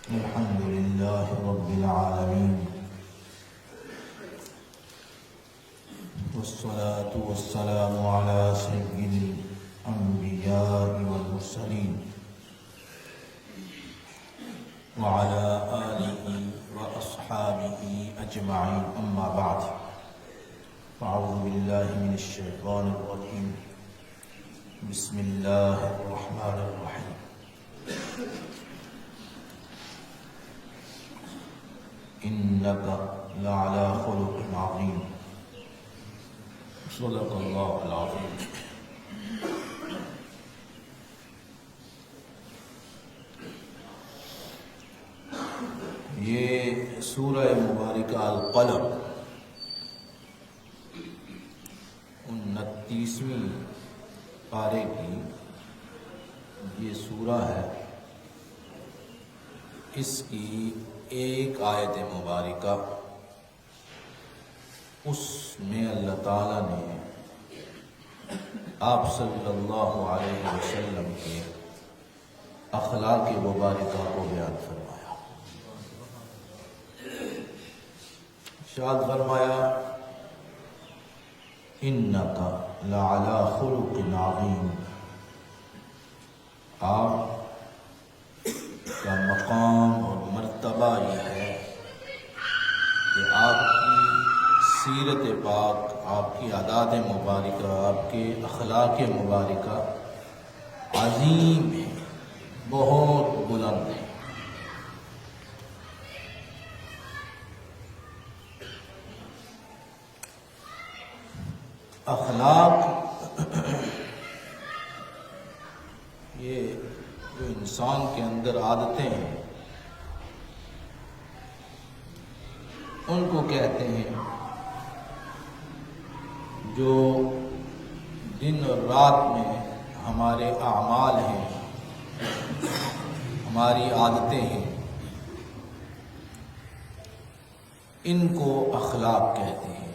الحمد لله رب العالمين والصلاة والسلام على سيد الأنبياء والمرسلين وعلى آله وأصحابه أجمعين أما بعد فأعوذ بالله من الشيطان الرجيم بسم الله الرحمن الرحيم إنك لعلى خلق عظيم صدق الله العظيم. یہ سورہ مبارکہ القلم 29ویں پارے کی یہ سورہ ہے. اس کی ایک آیت مبارکہ اس میں اللہ تعالیٰ نے آپ صلی اللہ علیہ وسلم کے اخلاق مبارکہ کو بیان فرمایا. ارشاد فرمایا انک لعلی خلق عظیم. آپ کا مقام اور مرتبہ یہ ہے کہ آپ کی سیرت پاک، آپ کی عادات مبارکہ، آپ کے اخلاق مبارکہ عظیم ہے، بہت بلند ہے. اخلاق یہ جو انسان کے اندر عادتیں ہیں ان کو کہتے ہیں جو دن اور رات میں ہمارے اعمال ہیں، ہماری عادتیں ہیں، ان کو اخلاق کہتے ہیں.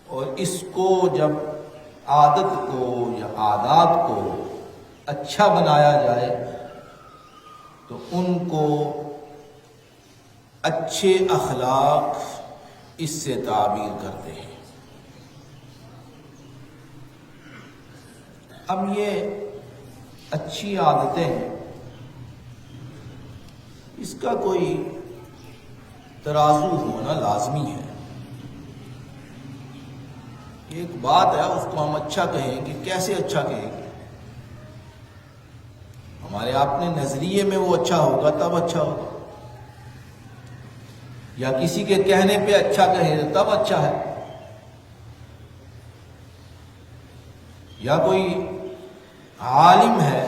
اور اس کو جب عادت کو یا عادات کو اچھا بنایا جائے تو ان کو اچھے اخلاق اس سے تعبیر کرتے ہیں. اب یہ اچھی عادتیں اس کا کوئی ترازو ہونا لازمی ہے. ایک بات ہے اس کو ہم اچھا کہیں گے، کیسے اچھا کہیں گے؟ ہمارے اپنے نظریے میں وہ اچھا ہوگا تب اچھا ہوگا، یا کسی کے کہنے پہ اچھا کہیں تب اچھا ہے، یا کوئی عالم ہے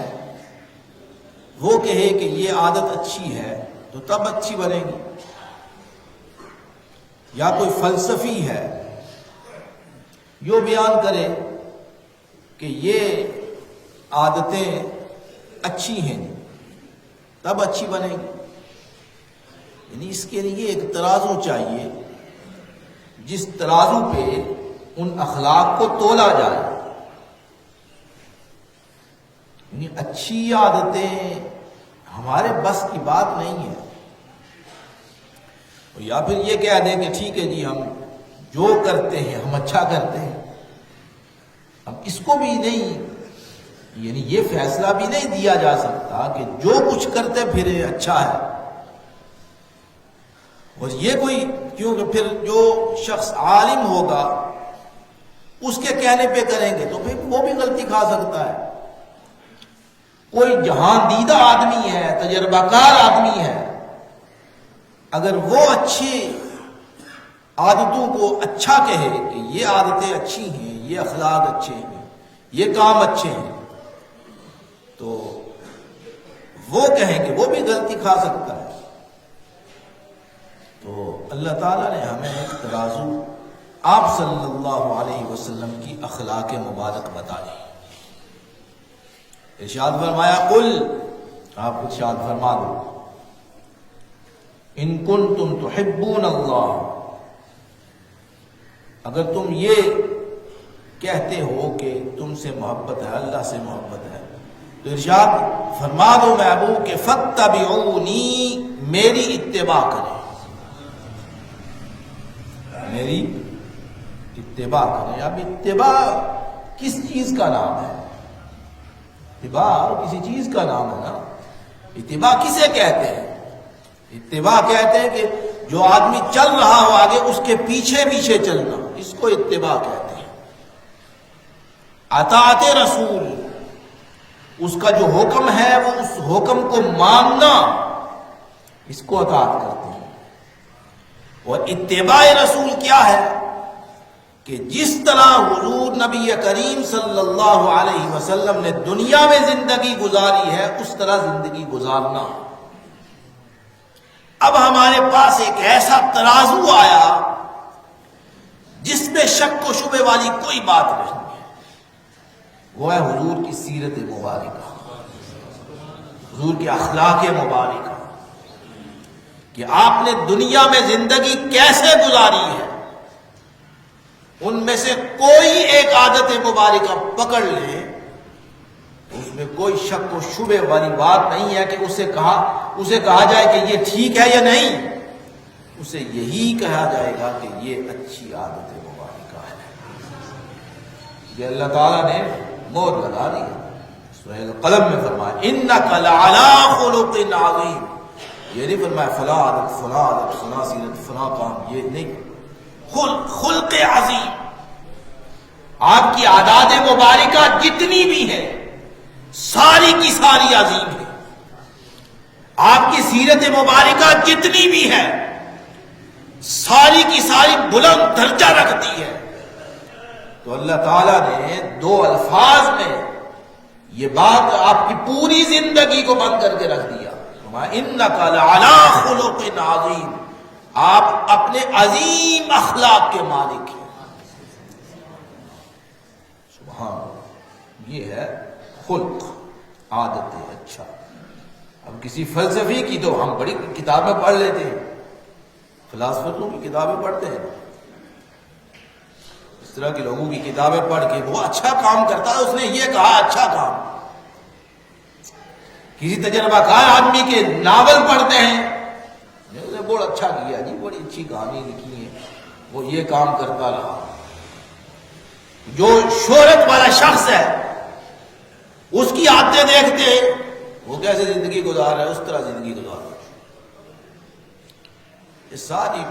وہ کہے کہ یہ عادت اچھی ہے تو تب اچھی بنے گی، یا کوئی فلسفی ہے یہ بیان کرے کہ یہ عادتیں اچھی ہیں تب اچھی بنے گی. یعنی اس کے لیے ایک ترازو چاہیے جس ترازو پہ ان اخلاق کو تولا جائے. یعنی اچھی عادتیں ہمارے بس کی بات نہیں ہے، یا پھر یہ کہہ دیں کہ ٹھیک ہے جی ہم جو کرتے ہیں ہم اچھا کرتے ہیں. اب اس کو بھی نہیں، یعنی یہ فیصلہ بھی نہیں دیا جا سکتا کہ جو کچھ کرتے پھرے اچھا ہے. اور یہ کوئی کیونکہ پھر جو شخص عالم ہوگا اس کے کہنے پہ کریں گے تو پھر وہ بھی غلطی کھا سکتا ہے. کوئی جہاں دیدہ آدمی ہے، تجربہ کار آدمی ہے، اگر وہ اچھی عادتوں کو اچھا کہے کہ یہ عادتیں اچھی ہیں، یہ اخلاق اچھے ہیں، یہ کام اچھے ہیں، تو وہ کہیں کہ وہ بھی غلطی کھا سکتا ہے. تو اللہ تعالیٰ نے ہمیں ایک ترازو آپ صلی اللہ علیہ وسلم کی اخلاق مبارک بتائی. ارشاد فرمایا قل، آپ ارشاد فرما دو، ان کنتم تحبون اللہ، اگر تم یہ کہتے ہو کہ تم سے محبت ہے، اللہ سے محبت ہے، تو ارشاد فرما دو محبوب کہ فاتبعونی، میری اتباع کریں، میری اتباع کریں۔ اب اتباع کس چیز کا نام ہے؟ اتباع کسی چیز کا نام ہے نا۔ اتباع کسے کہتے ہیں؟ اتباع کہتے ہیں کہ جو آدمی چل رہا ہو آگے اس کے پیچھے پیچھے چلنا، اس کو اتباع کہتے ہیں۔ اطاعت رسول، اس کا جو حکم ہے وہ اس حکم کو ماننا، اس کو اطاعت کرتے ہیں۔ اور اتباع رسول کیا ہے؟ کہ جس طرح حضور نبی کریم صلی اللہ علیہ وسلم نے دنیا میں زندگی گزاری ہے اس طرح زندگی گزارنا۔ اب ہمارے پاس ایک ایسا ترازو آیا جس میں شک و شبہ والی کوئی بات نہیں ہے، وہ ہے حضور کی سیرت مبارکہ، حضور کے اخلاق مبارکہ، کہ آپ نے دنیا میں زندگی کیسے گزاری ہے۔ ان میں سے کوئی ایک عادت مبارکہ پکڑ لے، اس میں کوئی شک و شبہ والی بات نہیں ہے کہ اسے کہا جائے کہ یہ ٹھیک ہے یا نہیں، اسے یہی کہا جائے گا کہ یہ اچھی عادت مبارکہ ہے۔ یہ اللہ تعالیٰ نے مہر لگا دی۔ سورہ القلم میں فرمایا انک لعلی خلق عظیم، یہ نہیں فرمایا فلاں عادت فلاں عادت فلاں سیرت فلاں کام، یہ نہیں، خلق عظیم۔ آپ کی عادات مبارکہ جتنی بھی ہیں ساری کی ساری عظیم ہے، آپ کی سیرت مبارکہ جتنی بھی ہے ساری کی ساری بلند درجہ رکھتی ہے۔ تو اللہ تعالیٰ نے دو الفاظ میں یہ بات آپ کی پوری زندگی کو بند کر کے رکھ دیا، انک لعلی خلق عظیم، آپ اپنے عظیم اخلاق کے مالک ہیں۔ سبحان اللہ، یہ ہے خلق، عادت ہے۔ اچھا، اب کسی فلسفی کی تو ہم بڑی کتابیں پڑھ لیتے ہیں، فلاسفوں کی کتابیں پڑھتے ہیں، اس طرح کے لوگوں کی کتابیں پڑھ کے وہ اچھا کام کرتا ہے، اس نے یہ کہا اچھا کام۔ کسی تجربہ کار آدمی کے ناول پڑھتے ہیں، بہت اچھا کیا جی، بڑی اچھی کہانی لکھی ہے، وہ یہ کام کرتا رہا۔ جو شہرت والا شخص ہے اس کی عادتیں دیکھتے وہ کیسے زندگی گزار رہا ہے، اس طرح زندگی گزار رہا ہے۔ یہ ساری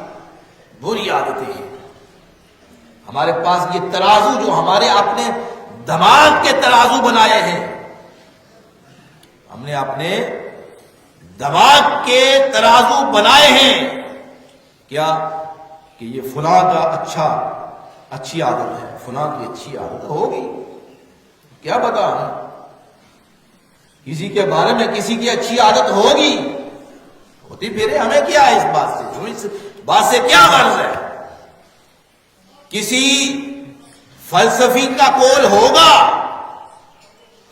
بری عادتیں ہیں۔ ہمارے پاس یہ ترازو جو ہمارے اپنے دماغ کے ترازو بنائے ہیں، ہم نے اپنے دماغ کے ترازو بنائے ہیں، کیا کہ یہ فلاں کا اچھی عادت ہے، فلاں کی اچھی عادت ہوگی، کیا پتا کسی کے بارے میں کسی کی اچھی عادت ہوگی، ہوتی پھر ہمیں کیا ہے اس بات سے، اس بات سے کیا غرض ہے؟ کسی فلسفی کا قول ہوگا،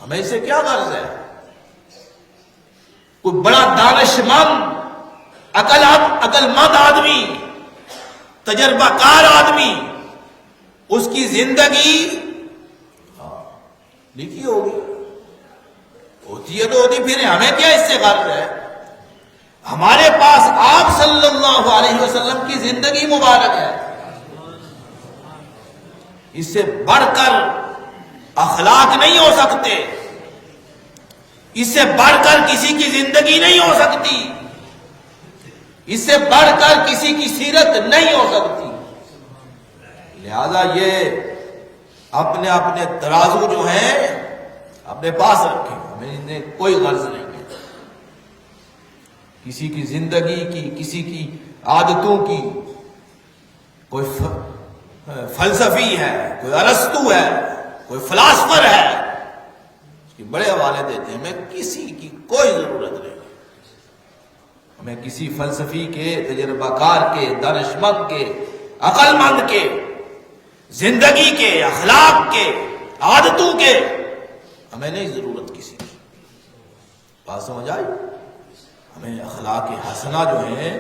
ہمیں اس سے کیا غرض ہے؟ کوئی بڑا دانش مند عقل مند آدمی، تجربہ کار آدمی، اس کی زندگی لکھی ہوگی، ہوتی ہے تو ہوتی، پھر ہمیں کیا اس سے غرض ہے؟ ہمارے پاس آپ صلی اللہ علیہ وسلم کی زندگی مبارک ہے، اس سے بڑھ کر اخلاق نہیں ہو سکتے، اس سے بڑھ کر کسی کی زندگی نہیں ہو سکتی، اس سے بڑھ کر کسی کی سیرت نہیں ہو سکتی۔ لہذا یہ اپنے اپنے ترازو جو ہیں اپنے پاس رکھیں، ہمیں انہیں کوئی غرض نہیں ہے کسی کی زندگی کی، کسی کی عادتوں کی۔ کوئی فلسفی ہے، کوئی ارسطو ہے، کوئی فلاسفر ہے، اس کے بڑے حوالے دیتے ہیں، ہمیں کسی کی کوئی ضرورت نہیں، ہمیں کسی فلسفی کے، تجربہ کار کے، دانش مند کے، عقل مند کے، زندگی کے، اخلاق کے، عادتوں کے، ہمیں نہیں ضرورت کسی کی۔ بات سمجھ آئی؟ ہمیں اخلاق حسنہ جو ہیں،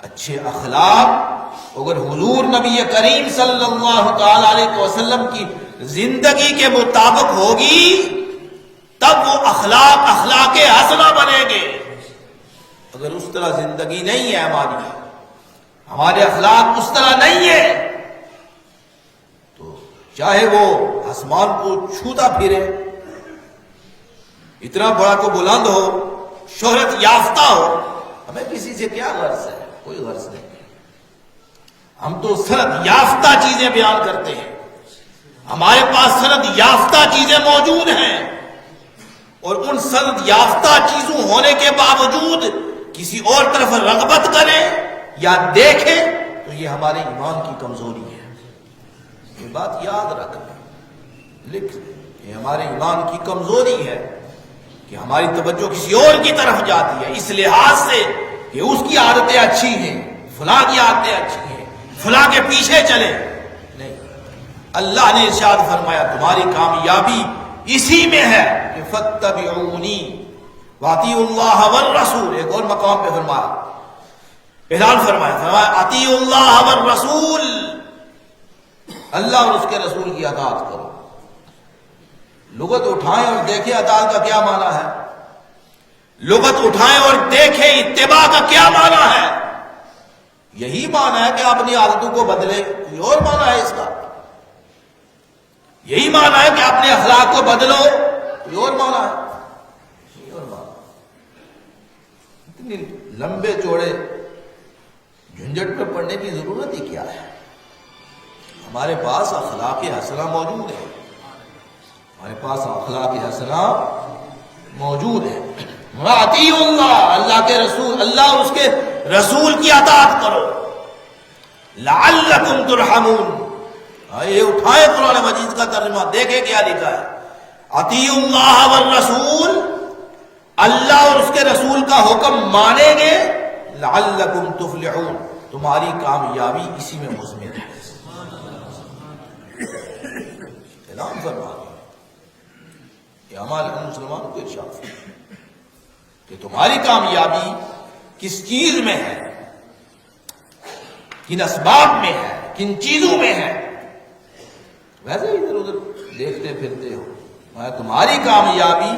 اچھے اخلاق اگر حضور نبی کریم صلی اللہ تعالی علیہ وسلم کی زندگی کے مطابق ہوگی تب وہ اخلاق حسنہ بنے گے. اگر اس طرح زندگی نہیں ہے ہمارے اخلاق اس طرح نہیں ہے، تو چاہے وہ آسمان کو چھوتا پھرے، اتنا بڑا کو بلند ہو، شہرت یافتہ ہو، ہمیں کسی سے کیا غرض ہے؟ کوئی غرض نہیں. ہم تو سند یافتہ چیزیں بیان کرتے ہیں، ہمارے پاس سند یافتہ چیزیں موجود ہیں، اور ان سند یافتہ چیزوں ہونے کے باوجود کسی اور طرف رغبت کریں یا دیکھیں تو یہ ہمارے ایمان کی کمزوری ہے. یہ بات یاد رکھنا، لکھ، یہ ہمارے ایمان کی کمزوری ہے کہ ہماری توجہ کسی اور کی طرف جاتی ہے، اس لحاظ سے کہ اس کی عادتیں اچھی ہیں، فلاں کی عادتیں اچھی ہیں، فلاں کے پیچھے چلے. نہیں، اللہ نے ارشاد فرمایا تمہاری کامیابی اسی میں ہے کہ فاتبعونی واطیعوا اللہ والرسول. ایک اور مقام پہ فرمایا، اعلان فرمایا اطیعوا اللہ والرسول، اللہ اور اس کے رسول کی اطاعت کرو. لغت اٹھائیں اور دیکھیں اطاعت کا کیا معنی ہے، لغت اٹھائیں اور دیکھیں اتباع کا کیا معنی ہے. یہی معنی ہے کہ اپنی عادتوں کو بدلے، کوئی اور معنی ہے اس کا؟ یہی معنی ہے کہ اپنے اخلاق کو بدلو، کوئی اور معنی ہے؟ کوئی اور معنی. اتنی لمبے چوڑے جھنجٹ پہ پڑنے کی ضرورت ہی کیا ہے؟ ہمارے پاس اخلاق حسنہ موجود ہے، ہمارے پاس اخلاق حسنہ موجود ہے. اطیعوا اللہ، اللہ کے رسول، اللہ اور اس کے رسول کی اطاعت کرو. لعلکم ترحمون، یہ اٹھائے قرآن مجید کا ترجمہ، دیکھیں کیا لکھا ہے. اطیعوا اللہ والرسول، اللہ اور اس کے رسول کا حکم مانیں گے، لعلکم تفلحون، تمہاری کامیابی اسی میں مضمر ہے. اعلان فرما یہ ہمارے مسلمانوں کو ارشاد کہ تمہاری کامیابی کس چیز میں ہے، کن اسباب میں ہے، کن چیزوں میں ہے. ویسے ادھر ادھر دیکھتے پھرتے ہو، تمہاری کامیابی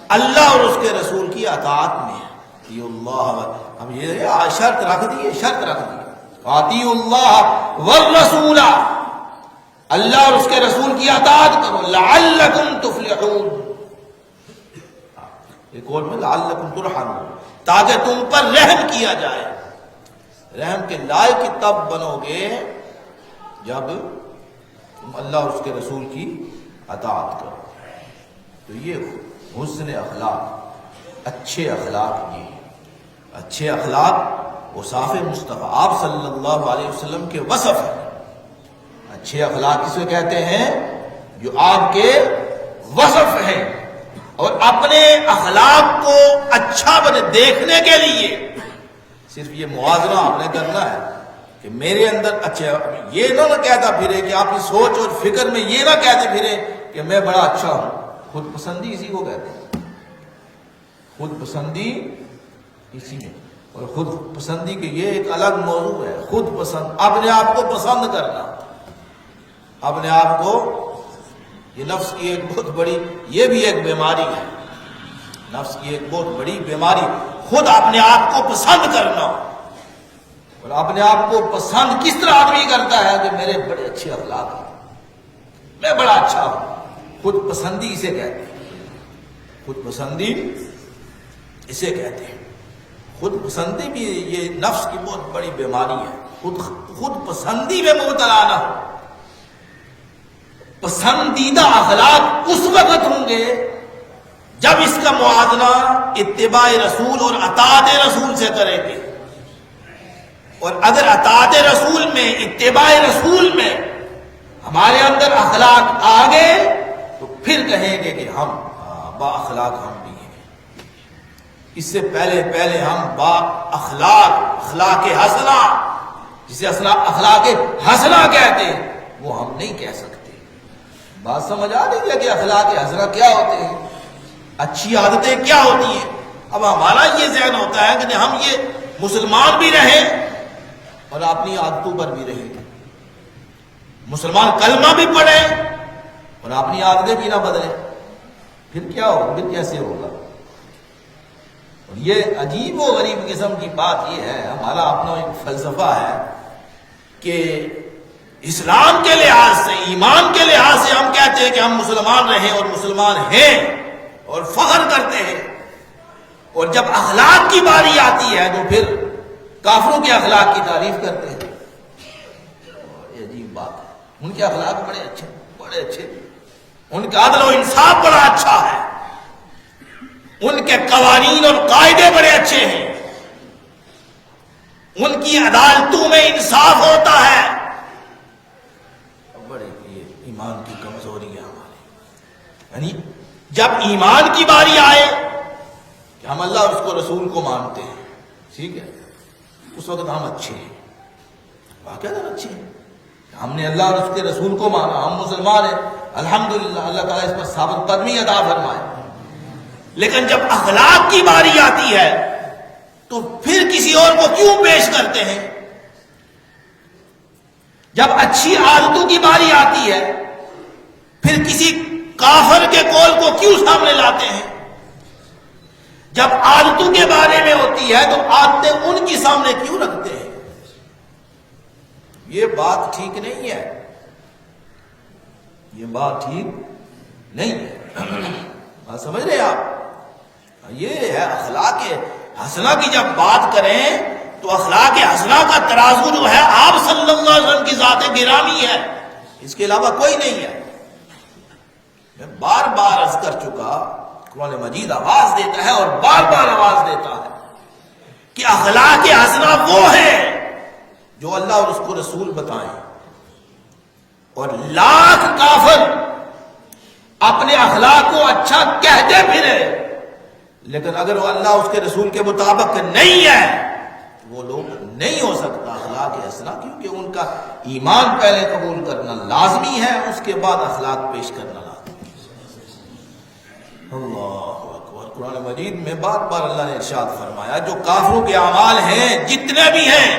اللہ اور اس کے رسول کی اطاعت میں ہے. اطیعوا اللہ، ہم یہ شرط رکھ دیے، شرط رکھ دیے، اطیعوا اللہ والرسول، اللہ اور اس کے رسول کی اطاعت کرو، لعلکم تفلحون. ایک اور میں لعلکم ترحمون، تاکہ تم پر رحم کیا جائے. رحم کے لائق تب بنو گے جب تم اللہ اور اس کے رسول کی اطاعت کرو. تو یہ حسن اخلاق، اچھے اخلاق، یہ اچھے اخلاق اوصاف مصطفیٰ آپ صلی اللہ علیہ وسلم کے وصف ہیں. اچھے اخلاق کسے کہتے ہیں؟ جو آپ کے وصف ہیں. اور اپنے اخلاق کو اچھا بنے دیکھنے کے لیے صرف یہ موازنہ آپ نے کرنا ہے کہ میرے اندر اچھا، یہ نہ کہتا پھرے کہ آپ کی سوچ اور فکر میں یہ نہ کہتے پھرے کہ میں بڑا اچھا ہوں. خود پسندی اسی کو کہتے ہیں، خود پسندی اسی میں. اور خود پسندی کے یہ ایک الگ موضوع ہے. خود پسند، اپنے آپ کو پسند کرنا، اپنے آپ کو، یہ نفس کی ایک بہت بڑی، یہ بھی ایک بیماری ہے، نفس کی ایک بہت بڑی بیماری، خود اپنے آپ کو پسند کرنا. اور اپنے آپ کو پسند کس طرح آدمی کرتا ہے کہ میرے بڑے اچھے اخلاق ہیں، میں بڑا اچھا ہوں. خود پسندی اسے کہتے ہیں، خود پسندی اسے کہتے ہیں. خود پسندی بھی یہ نفس کی بہت بڑی بیماری ہے. خود پسندی میں مبتلا نہ ہو. پسندیدہ اخلاق اس وقت ہوں گے جب اس کا موازنہ اتباع رسول اور اطاعت رسول سے کریں گے. اور اگر اطاعت رسول میں، اتباع رسول میں ہمارے اندر اخلاق آ گئے تو پھر کہیں گے کہ ہم با اخلاق ہم بھی ہیں. اس سے پہلے ہم با اخلاق حسنہ، جسے اخلاق حسنہ کہتے ہیں، وہ ہم نہیں کہہ سکتے. بات سمجھ آ رہی ہے کہ اخلاق حسنہ کیا ہوتے ہیں، اچھی عادتیں کیا ہوتی ہیں. اب ہمارا یہ ذہن ہوتا ہے کہ ہم یہ مسلمان بھی رہیں اور اپنی عادتوں پر بھی رہیں، مسلمان کلمہ بھی پڑھیں اور اپنی عادتیں بھی نہ بدلیں. پھر کیا ہوگا، پھر کیسے ہوگا؟ اور یہ عجیب و غریب قسم کی بات یہ ہے، ہمارا اپنا ایک فلسفہ ہے کہ اسلام کے لحاظ سے، ایمان کے لحاظ سے ہم کہتے ہیں کہ ہم مسلمان رہیں اور مسلمان ہیں اور فخر کرتے ہیں، اور جب اخلاق کی باری آتی ہے تو پھر کافروں کے اخلاق کی تعریف کرتے ہیں۔ یہ عجیب بات ہے، ان کے اخلاق بڑے اچھے، بڑے اچھے، ان کا عدل و انصاف بڑا اچھا ہے، ان کے قوانین اور قاعدے بڑے اچھے ہیں، ان کی عدالتوں میں انصاف ہوتا ہے۔ بڑے یہ ایمان کی کمزوری ہے ہماری، یعنی جب ایمان کی باری آئے کہ ہم اللہ اور اس کو رسول کو مانتے ہیں، ٹھیک ہے، اس وقت ہم اچھے ہیں، واقعہ اچھے ہیں، ہم نے اللہ اور اس کے رسول کو مانا، ہم مسلمان ہیں، الحمدللہ، اللہ تعالیٰ اس پر ثابت قدمی عطا فرمائے۔ لیکن جب اخلاق کی باری آتی ہے تو پھر کسی اور کو کیوں پیش کرتے ہیں؟ جب اچھی عادتوں کی باری آتی ہے پھر کسی کافر کے قول کو کیوں سامنے لاتے ہیں؟ جب عادتوں کے بارے میں ہوتی ہے تو عادتیں ان کی سامنے کیوں رکھتے ہیں؟ یہ بات ٹھیک نہیں ہے، یہ بات ٹھیک نہیں ہے، بات سمجھ رہے ہیں آپ؟ یہ ہے اخلاق حسنہ کی جب بات کریں تو اخلاق حسنہ کا ترازو جو ہے آپ صلی اللہ علیہ وسلم کی ذات گرامی ہے، اس کے علاوہ کوئی نہیں ہے۔ میں بار بار عرض کر چکا، قرآن مجید آواز دیتا ہے اور بار بار آواز دیتا ہے کہ اخلاق حسنہ وہ ہے جو اللہ اور اس کو رسول بتائیں، اور لاکھ کافر اپنے اخلاق کو اچھا کہتے پھرے، لیکن اگر وہ اللہ اس کے رسول کے مطابق نہیں ہے تو وہ لوگ نہیں ہو سکتا اخلاق حسنہ، کیونکہ ان کا ایمان پہلے قبول کرنا لازمی ہے، اس کے بعد اخلاق پیش کرنا لازمی ہے۔ اللہ اکبر۔ قرآن مجید میں بار بار اللہ نے ارشاد فرمایا جو کافروں کے اعمال ہیں جتنے بھی ہیں،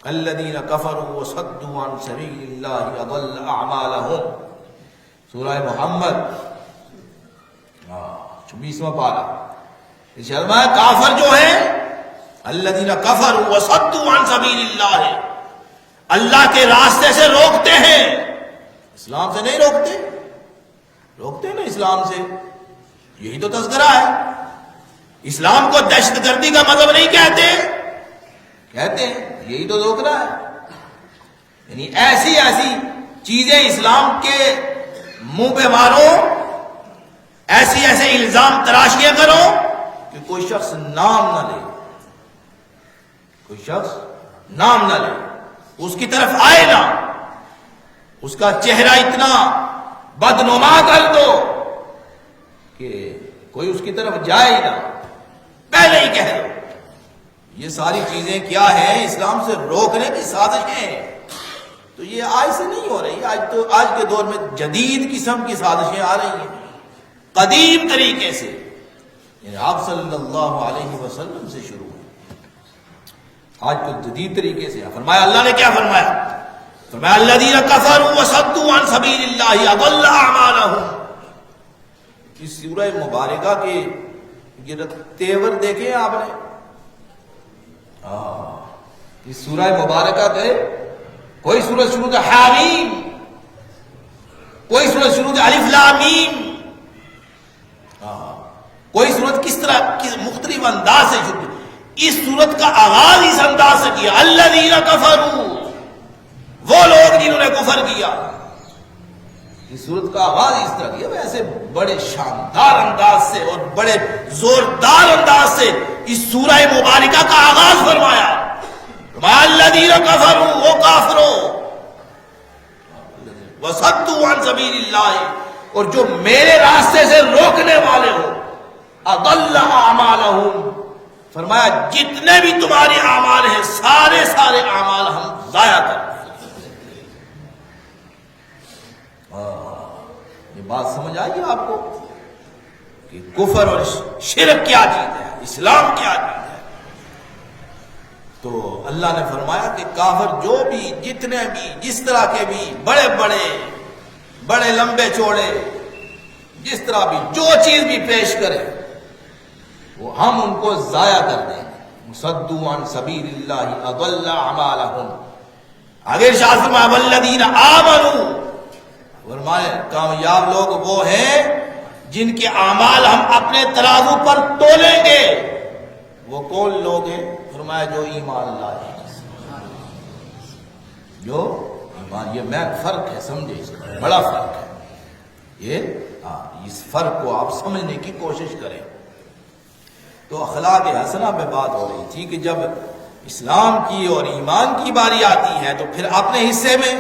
الذین کفروا وصدوا عن سبیل اللہ اضل اعمالہم، سورہ محمد 26واں پارہ، فرمایا کافر جو ہیں الذین کفروا وصدوا عن سبیل اللہ، اللہ کے راستے سے روکتے ہیں، اسلام سے نہیں روکتے، روکتے نا اسلام سے، یہی تو تذکرہ ہے۔ اسلام کو دہشت گردی کا مذہب نہیں کہتے، کہتے ہیں یہی تو روکنا ہے، یعنی ایسی ایسی چیزیں اسلام کے منہ پہ مارو، ایسی ایسے الزام تراشیاں کرو کہ کوئی شخص نام نہ لے، کوئی شخص نام نہ لے، اس کی طرف آئے نہ، اس کا چہرہ اتنا بدنما کر دو کہ کوئی اس کی طرف جائے نہ، پہلے ہی کہہ دو۔ یہ ساری چیزیں کیا ہیں؟ اسلام سے روکنے کی سازشیں۔ تو یہ آج سے نہیں ہو رہی، آج کے دور میں جدید قسم کی سازشیں آ رہی ہیں، قدیم طریقے سے، یعنی آپ صلی اللہ علیہ وسلم سے شروع ہے، آج تو جدید طریقے سے۔ فرمایا اللہ نے کیا فرمایا؟ فرمایا الذین کفروا وصدوا عن سبیل اللہ اضل اعمالہم۔ اس سورہ مبارکہ کے یہ تیور دیکھیں آپ نے، اس سورہ مبارکہ کے کوئی سورج شروع حامیم، کوئی سورج شروع الف لام میم، کوئی سورت کس طرح مختلف انداز سے شروع، اس سورت کا آغاز اس انداز سے کیا، الذین کفروا، وہ لوگ جنہوں نے کفر کیا۔ اس سورت کا آغاز اس طرح کیا، ویسے بڑے شاندار انداز سے اور بڑے زوردار انداز سے اس سورہ مبارکہ کا آغاز فرمایا، الذین کفروا، وہ کافروں، وصدوا عن سبیل اللہ، اور جو میرے راستے سے روکنے والے ہو، اضل اعمالہم، فرمایا جتنے بھی تمہارے اعمال ہیں سارے اعمال ہم ضائع کر دیں۔ یہ بات سمجھ آئی آپ کو کہ کفر اور شرک کیا چیز ہے، اسلام کیا چیز ہے؟ تو اللہ نے فرمایا کہ کافر جو بھی، جتنے بھی، جس طرح کے بھی، بڑے بڑے، بڑے لمبے چوڑے، جس طرح بھی جو چیز بھی پیش کرے وہ ہم ان کو ضائع کر دیں گے. صدوا عن سبیل اللہ اضل اعمالہم. آگے ارشاد فرمایا والذین آمنوا، فرمائے کامیاب لوگ وہ ہیں جن کے اعمال ہم اپنے ترازو پر تولیں گے. وہ کون لوگ ہیں؟ فرمایا جو ایمان لائے. جو ایمان، یہ میں فرق ہے، سمجھے، اس کا بڑا فرق ہے یہ. اس فرق کو آپ سمجھنے کی کوشش کریں. تو اخلاق حسنہ پہ بات ہو رہی تھی کہ جب اسلام کی اور ایمان کی باری آتی ہے تو پھر اپنے حصے میں،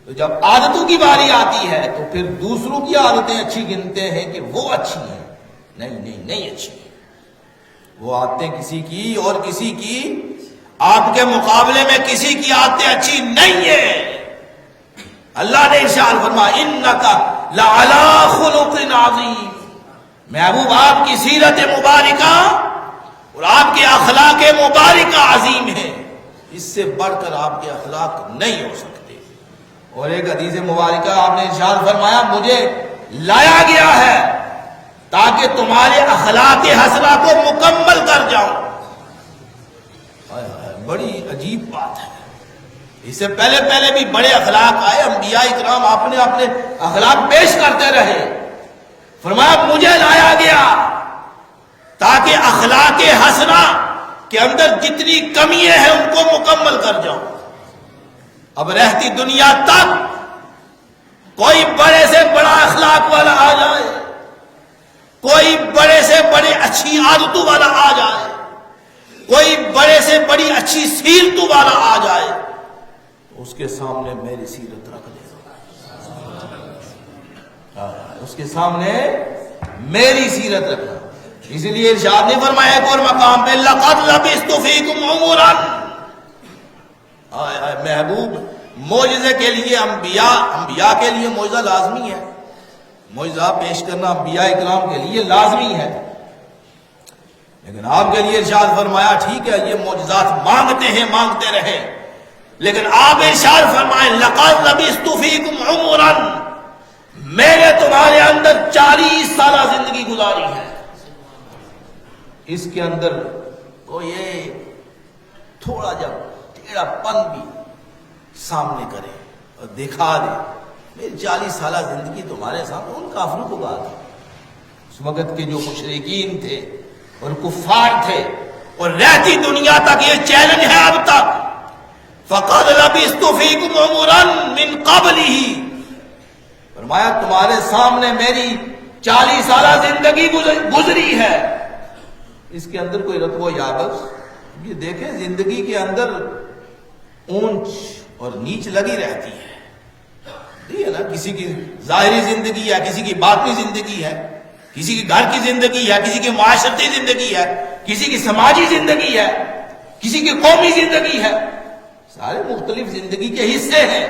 تو جب عادتوں کی باری آتی ہے تو پھر دوسروں کی عادتیں اچھی گنتے ہیں کہ وہ اچھی ہیں. نہیں اچھی ہیں وہ عادتیں. کسی کی اور کسی کی آپ کے مقابلے میں کسی کی عادتیں اچھی نہیں ہیں. اللہ نے ارشاد فرمایا انک لعلی خلق عظیم. محبوب آپ کی سیرت مبارکہ اور آپ کے اخلاق مبارکہ عظیم ہے، اس سے بڑھ کر آپ کے اخلاق نہیں ہو سکتے. اور ایک حدیث مبارکہ آپ نے ارشاد فرمایا مجھے لایا گیا ہے تاکہ تمہارے اخلاق حسنہ کو مکمل کر جاؤں. بڑی عجیب بات ہے. اس سے پہلے بھی بڑے اخلاق آئے، انبیاء اکرام اپنے اخلاق پیش کرتے رہے. فرمایا مجھے لایا گیا تاکہ اخلاق حسنہ کے اندر جتنی کمیاں ہیں ان کو مکمل کر جاؤں. اب رہتی دنیا تک کوئی بڑے سے بڑا اخلاق والا آ جائے، کوئی بڑے سے بڑے اچھی عادتوں والا آ جائے، کوئی بڑے سے بڑی اچھی سیرتوں والا آ جائے، اس کے سامنے میری سیرت رکھ دے. اس کے سامنے میری سیرت رکھنا. اس لیے ارشاد نے فرمایا ایک اور مقام پہ لقد لبثت فیکم عمرا. محبوب معجزے کے لیے انبیاء کے لیے معجزہ لازمی ہے. معجزہ پیش کرنا انبیاء اکرام کے لیے لازمی ہے. لیکن آپ کے لیے ارشاد فرمایا ٹھیک ہے یہ معجزات مانگتے رہے، لیکن آپ ارشاد فرمائیں لقد لبثت فیکم عمرا، میں نے تمہارے اندر 40 سالہ زندگی گزاری ہے. اس کے اندر کوئی تھوڑا جب ٹیڑھا پن بھی سامنے کرے اور دکھا دے میری 40 سالہ زندگی تمہارے سامنے، ان کافروں کو بات ہے. اس وقت کے جو مشرکین تھے اور کفار تھے، اور رہتی دنیا تک یہ چیلنج ہے اب تک. فقد لبثت فیکم عمرا من قبلہ، فرمایا تمہارے سامنے میری 40 سالہ زندگی گزری ہے. اس کے اندر کوئی رتب و یابس، یہ دیکھیں زندگی کے اندر اونچ اور نیچ لگی رہتی ہے. ہے نا، کسی کی ظاہری زندگی ہے، کسی کی باطنی زندگی ہے، کسی کی گھر کی زندگی ہے، کسی کی معاشرتی زندگی ہے، کسی کی سماجی زندگی ہے، کسی کی قومی زندگی ہے. سارے مختلف زندگی کے حصے ہیں.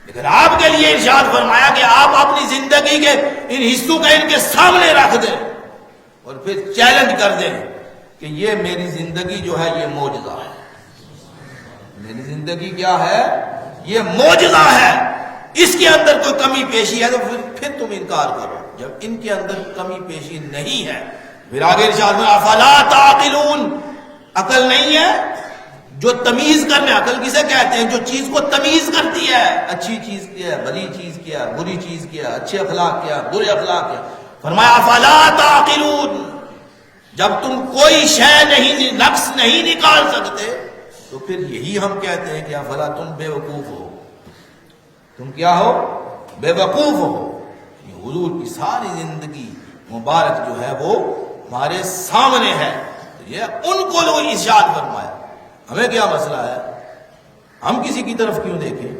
لیکن آپ کے لیے ارشاد فرمایا کہ آپ اپنی زندگی کے ان حصوں کا ان کے سامنے رکھ دیں اور پھر چیلنج کر دیں کہ یہ میری زندگی جو ہے یہ معجزہ ہے. میری زندگی کیا ہے؟ یہ معجزہ ہے. اس کے اندر کوئی کمی پیشی ہے تو پھر تم انکار کرو. جب ان کے اندر کمی پیشی نہیں ہے پھر آگے ارشاد میں افلا تعقلون، عقل نہیں ہے جو تمیز کرنے. عقل کسے کہتے ہیں؟ جو چیز کو تمیز کرتی ہے، اچھی چیز کیا ہے، بھلی چیز کیا ہے، بری چیز کیا ہے، اچھے اخلاق کیا، برے اخلاق کیا. فرمایا افلا تعقلون، جب تم کوئی شے نہیں، نقص نہیں نکال سکتے تو پھر یہی ہم کہتے ہیں کہ افلا تم بے وقوف ہو. تم کیا ہو؟ بے وقوف ہو. حضور کی ساری زندگی مبارک جو ہے وہ ہمارے سامنے ہے. یہ ان کو لوگ ارشاد فرمایا. ہمیں کیا مسئلہ ہے؟ ہم کسی کی طرف کیوں دیکھیں؟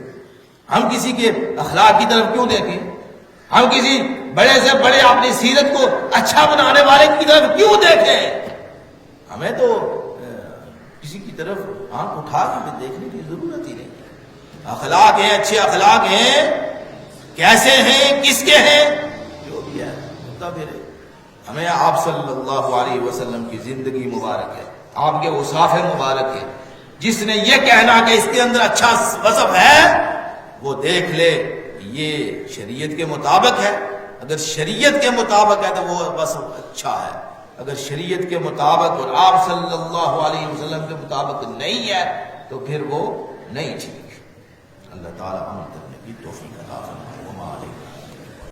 ہم کسی کے اخلاق کی طرف کیوں دیکھیں؟ ہم کسی بڑے سے بڑے اپنی سیرت کو اچھا بنانے والے کی طرف کیوں دیکھیں؟ ہمیں تو کسی کی طرف آنکھ اٹھا کے دیکھنے کی ضرورت ہی نہیں. اخلاق ہیں، اچھے اخلاق ہیں، کیسے ہیں، کس کے ہیں، جو بھی ہے ہوتا پھر. ہمیں آپ صلی اللہ علیہ وسلم کی زندگی مبارک ہے، آپ کے اوصاف مبارک ہے. جس نے یہ کہنا کہ اس کے اندر اچھا وصف ہے وہ دیکھ لے یہ شریعت کے مطابق ہے. اگر شریعت کے مطابق ہے تو وہ بس اچھا ہے، اگر شریعت کے مطابق اور آپ صلی اللہ علیہ وسلم کے مطابق نہیں ہے تو پھر وہ نہیں ٹھیک۔ اللہ تعالیٰ عمل کرنے کی توفیق عطا فرمائے۔ وما علیکم۔